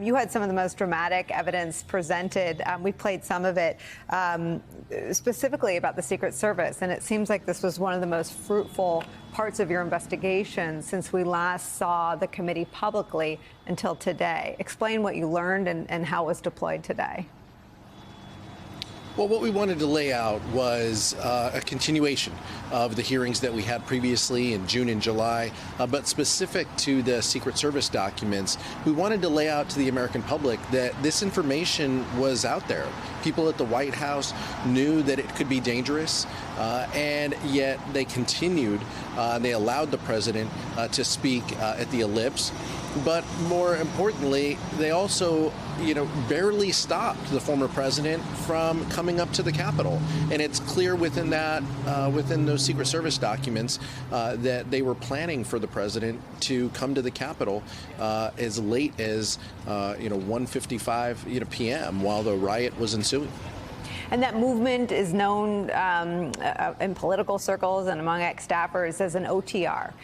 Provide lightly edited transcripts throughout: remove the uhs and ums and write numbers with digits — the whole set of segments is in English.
You had some of the most dramatic evidence presented. We played some of it specifically about the Secret Service, and it seems like this was one of the most fruitful parts of your investigation since we last saw the committee publicly until today. Explain what you learned and how it was deployed today. Well, what we wanted to lay out was a continuation of the hearings that we had previously in June and July, but specific to the Secret Service documents, we wanted to lay out to the American public that this information was out there. People at the White House knew that it could be dangerous, and yet they continued, they allowed the president to speak at the ellipse. But more importantly, they also, barely stopped the former president from coming up to the Capitol. And it's clear within that, within those Secret Service documents, that they were planning for the president to come to the Capitol as late as, 1:55 p.m. while the riot was ensuing. And that movement is known in political circles and among ex-staffers as an OTR.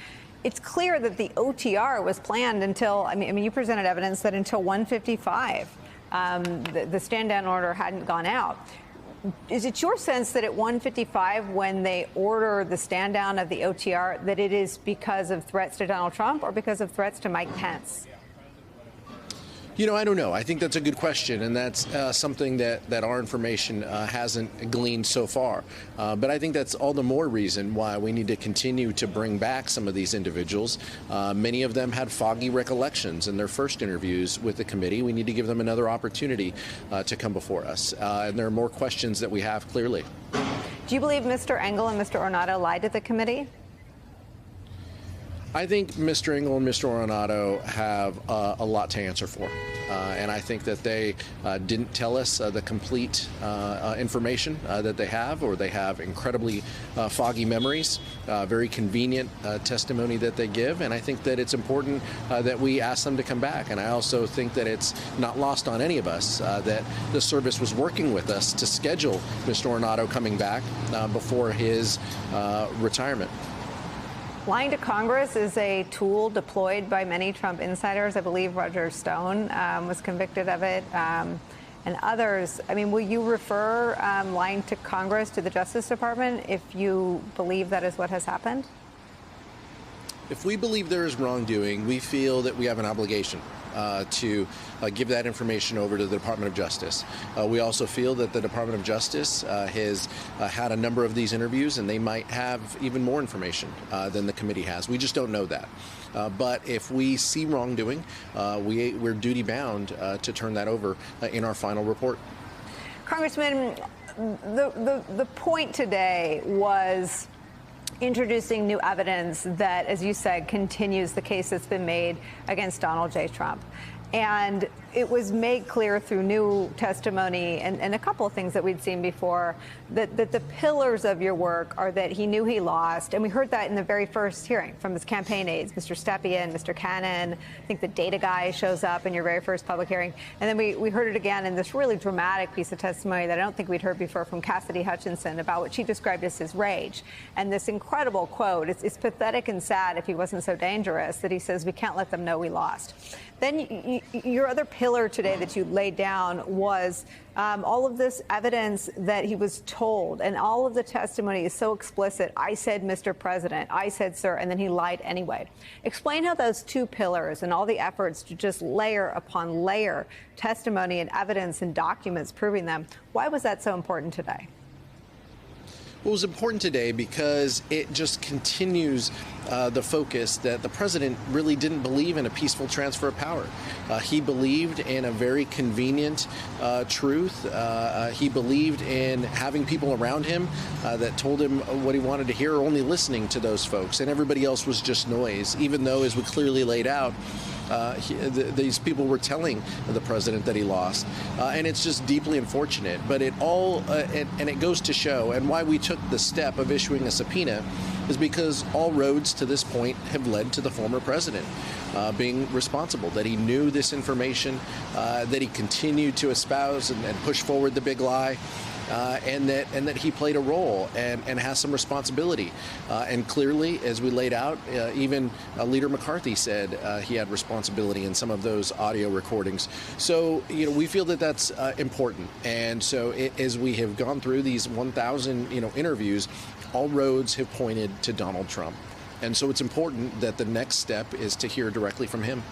It's clear that the OTR was planned until, I mean, you presented evidence that until 1:55, the stand-down order hadn't gone out. Is it your sense that at 1:55, when they order the stand-down of the OTR, that it is because of threats to Donald Trump or because of threats to Mike Pence? I don't know. I think that's a good question, and that's something that our information hasn't gleaned so far. But I think that's all the more reason why we need to continue to bring back some of these individuals. Many of them had foggy recollections in their first interviews with the committee. We need to give them another opportunity to come before us. And there are more questions that we have, clearly. Do you believe Mr. Engel and Mr. Ornato lied to the committee? I think Mr. Engel and Mr. Ornato have a lot to answer for. And I think that they didn't tell us the complete information that they have, or they have incredibly foggy memories, very convenient testimony that they give. And I think that it's important that we ask them to come back. And I also think that it's not lost on any of us that the service was working with us to schedule Mr. Ornato coming back before his retirement. Lying to Congress is a tool deployed by many Trump insiders. I believe Roger Stone was convicted of it, and others. I mean, will you refer lying to Congress to the Justice Department if you believe that is what has happened? If we believe there is wrongdoing, we feel that we have an obligation to give that information over to the Department of Justice. We also feel that the Department of Justice has had a number of these interviews, and they might have even more information than the committee has. We just don't know that. But if we see wrongdoing, we're duty-bound to turn that over in our final report. Congressman, the point today was introducing new evidence that, as you said, continues the case that's been made against Donald J. Trump. And it was made clear through new testimony and a couple of things that we'd seen before that the pillars of your work are that he knew he lost. And we heard that in the very first hearing from his campaign aides, Mr. Stepien, Mr. Cannon. I think the data guy shows up in your very first public hearing. And then we heard it again in this really dramatic piece of testimony that I don't think we'd heard before from Cassidy Hutchinson about what she described as his rage. And this incredible quote, it's pathetic and sad if he wasn't so dangerous, that he says, "We can't let them know we lost." Then your other pillar today that you laid down was all of this evidence that he was told, and all of the testimony is so explicit. I said, Mr. President, I said, sir, and then he lied anyway. Explain how those two pillars and all the efforts to just layer upon layer testimony and evidence and documents proving them, why was that so important today? Well, it was important today because it just continues the focus that the president really didn't believe in a peaceful transfer of power. He believed in a very convenient truth. He believed in having people around him that told him what he wanted to hear, or only listening to those folks. And everybody else was just noise, even though, as we clearly laid out, these people were telling the president that he lost, and it's just deeply unfortunate. But it all, and it goes to show, and why we took the step of issuing a subpoena is because all roads to this point have led to the former president being responsible, that he knew this information, that he continued to espouse and push forward the big lie. and that he played a role and has some responsibility. And clearly, as we laid out, even Leader McCarthy said he had responsibility in some of those audio recordings. So, we feel that that's important. And so as we have gone through these 1,000, interviews, all roads have pointed to Donald Trump. And so it's important that the next step is to hear directly from him.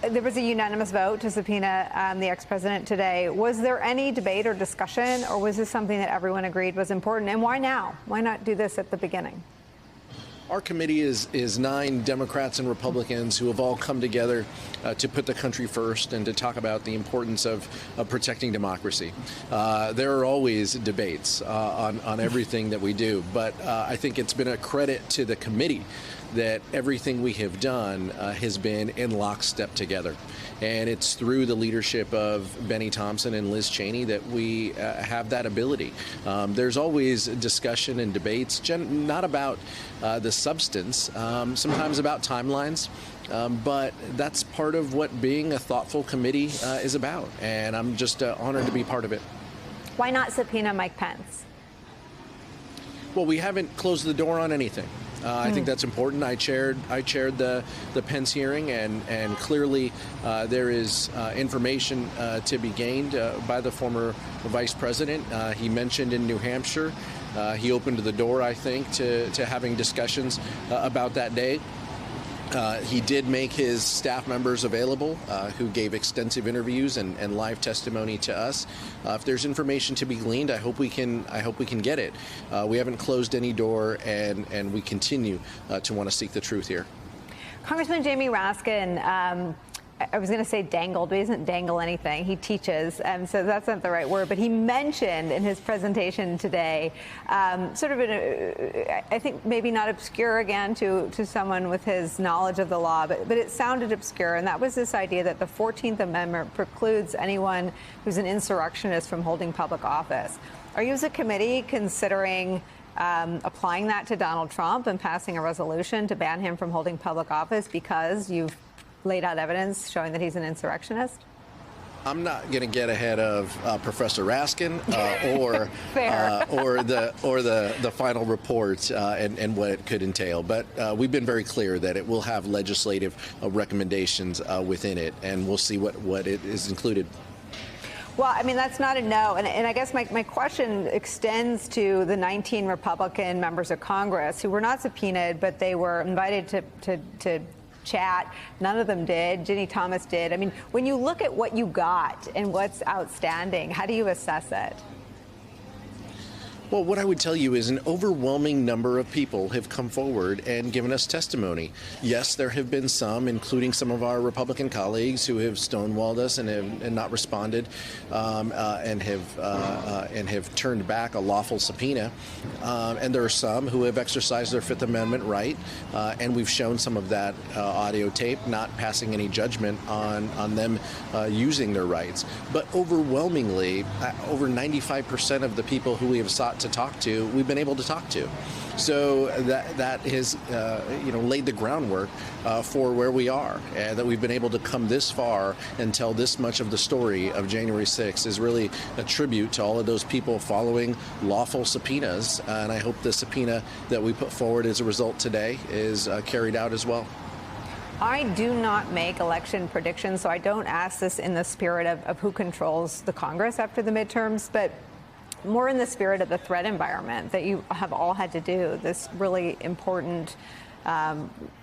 There was a unanimous vote to subpoena the ex-president today. Was there any debate or discussion, or was this something that everyone agreed was important? And why now? Why not do this at the beginning? Our committee is 9 Democrats and Republicans who have all come together to put the country first and to talk about the importance of protecting democracy. There are always debates on everything that we do, but I think it's been a credit to the committee that everything we have done has been in lockstep together. And it's through the leadership of Benny Thompson and Liz Cheney that we have that ability. There's always discussion and debates, not about the substance, sometimes about timelines. But that's part of what being a thoughtful committee is about. And I'm just honored to be part of it. Why not subpoena Mike Pence? Well, we haven't closed the door on anything. I think that's important. I chaired the Pence hearing, and clearly there is information to be gained by the former vice president. He mentioned in New Hampshire. He opened the door, I think, to having discussions about that day. He did make his staff members available, who gave extensive interviews and live testimony to us. If there's information to be gleaned, I hope we can get it. We haven't closed any door, and we continue to want to seek the truth here. Congressman Jamie Raskin, I was going to say dangled, but he doesn't dangle anything. He teaches, so that's not the right word. But he mentioned in his presentation today, sort of I think maybe not obscure again to someone with his knowledge of the law, but it sounded obscure, and that was this idea that the 14th Amendment precludes anyone who's an insurrectionist from holding public office. Are you as a committee considering applying that to Donald Trump and passing a resolution to ban him from holding public office because you've laid out evidence showing that he's an insurrectionist? I'm not going to get ahead of Professor Raskin or the final report and what it could entail. But we've been very clear that it will have legislative recommendations within it, and we'll see what it is included. Well, I mean, that's not a no. And I guess my question extends to the 19 Republican members of Congress who were not subpoenaed, but they were invited to chat. None of them did. Ginny Thomas did. I mean, when you look at what you got and what's outstanding, how do you assess it? Well, what I would tell you is an overwhelming number of people have come forward and given us testimony. Yes, there have been some, including some of our Republican colleagues, who have stonewalled us and not responded, and have turned back a lawful subpoena. And there are some who have exercised their Fifth Amendment right, and we've shown some of that audio tape, not passing any judgment on them using their rights. But overwhelmingly, over 95% of the people who we have sought to talk to, we've been able to talk to. So that has laid the groundwork for where we are, and that we've been able to come this far and tell this much of the story of January 6th is really a tribute to all of those people following lawful subpoenas. And I hope the subpoena that we put forward as a result today is carried out as well. I do not make election predictions, so I don't ask this in the spirit of who controls the Congress after the midterms, but more in the spirit of the threat environment that you have all had to do, this really important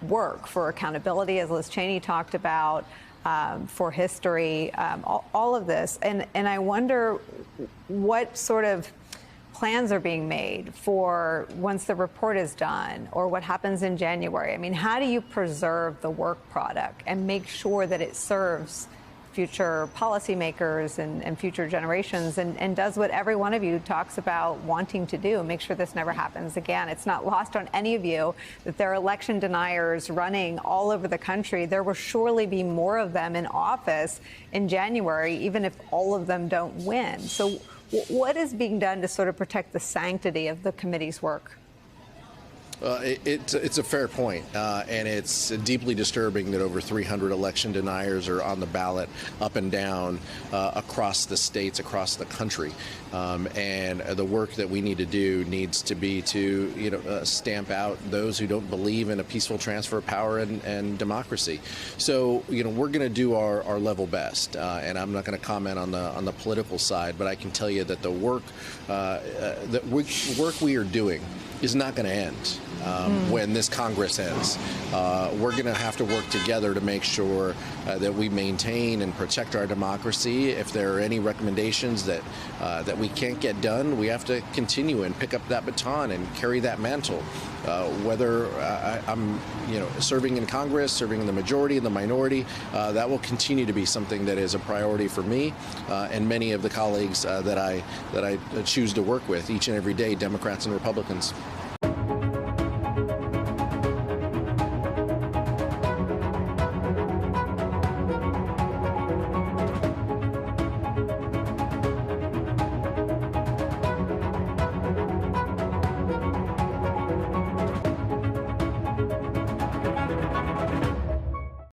work for accountability, as Liz Cheney talked about, for history, all of this. And I wonder what sort of plans are being made for once the report is done, or what happens in January. I mean, how do you preserve the work product and make sure that it serves future policymakers and future generations, and does what every one of you talks about wanting to do, make sure this never happens again? It's not lost on any of you that there are election deniers running all over the country. There will surely be more of them in office in January, even if all of them don't win. So what is being done to sort of protect the sanctity of the committee's work? It's a fair point, and it's deeply disturbing that over 300 election deniers are on the ballot up and down across the states, across the country. And the work that we need to do needs to be to stamp out those who don't believe in a peaceful transfer of power and democracy. So we're going to do our level best, and I'm not going to comment on the political side, but I can tell you that the work we are doing is not going to end when this Congress ends. We're going to have to work together to make sure that we maintain and protect our democracy. If there are any recommendations that we can't get done, we have to continue and pick up that baton and carry that mantle. Whether I'm serving in Congress, serving in the majority and the minority, that will continue to be something that is a priority for me and many of the colleagues that I choose to work with each and every day, Democrats and Republicans.